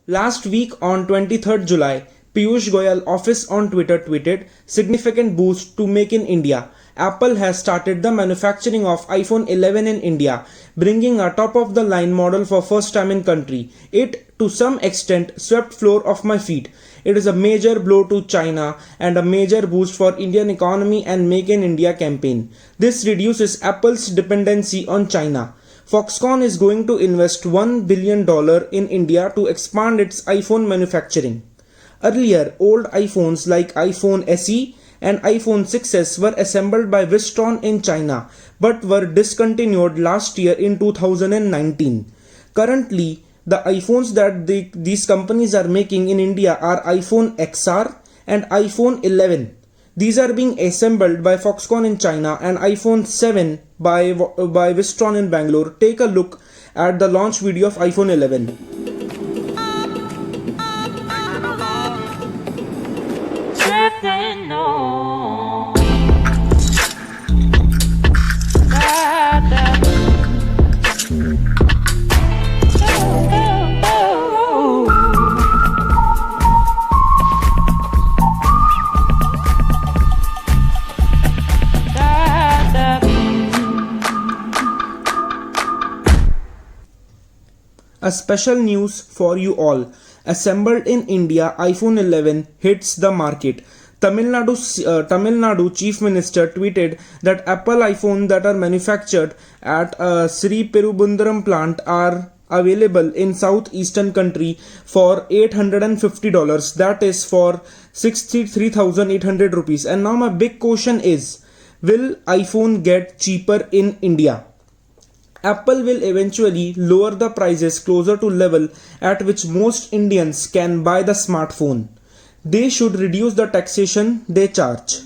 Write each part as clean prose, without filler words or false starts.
Last week on 23rd July, Piyush Goyal office on Twitter tweeted, "Significant boost to Make in India. Apple has started the manufacturing of iPhone 11 in India, bringing a top-of-the-line model for first time in country. It, to some extent, swept floor off my feet. It is a major blow to China and a major boost for Indian economy and Make in India campaign. This reduces Apple's dependency on China. Foxconn is going to invest $1 billion in India to expand its iPhone manufacturing." Earlier, old iPhones like iPhone SE and iPhone 6s were assembled by Wistron in China but were discontinued last year in 2019. Currently, the iPhones that these companies are making in India are iPhone XR and iPhone 11. These are being assembled by Foxconn in China and iPhone 7 by Wistron in Bangalore. Take a look at the launch video of iPhone 11. A special news for you all. Assembled in India, iPhone 11 hits the market. Tamil Nadu Chief Minister tweeted that Apple iPhone that are manufactured at Sri Perubundaram plant are available in southeastern country for $850. That is for 63,800 rupees. And now my big question is, will iPhone get cheaper in India? Apple will eventually lower the prices closer to level at which most Indians can buy the smartphone. They should reduce the taxation they charge.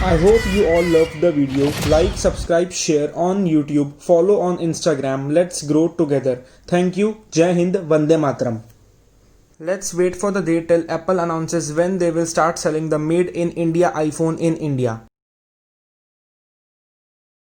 I hope you all loved the video. Like, subscribe, share on YouTube, follow on Instagram. Let's grow together. Thank you. Jai Hind, Vande Mataram. Let's wait for the day till Apple announces when they will start selling the made in India iPhone in India.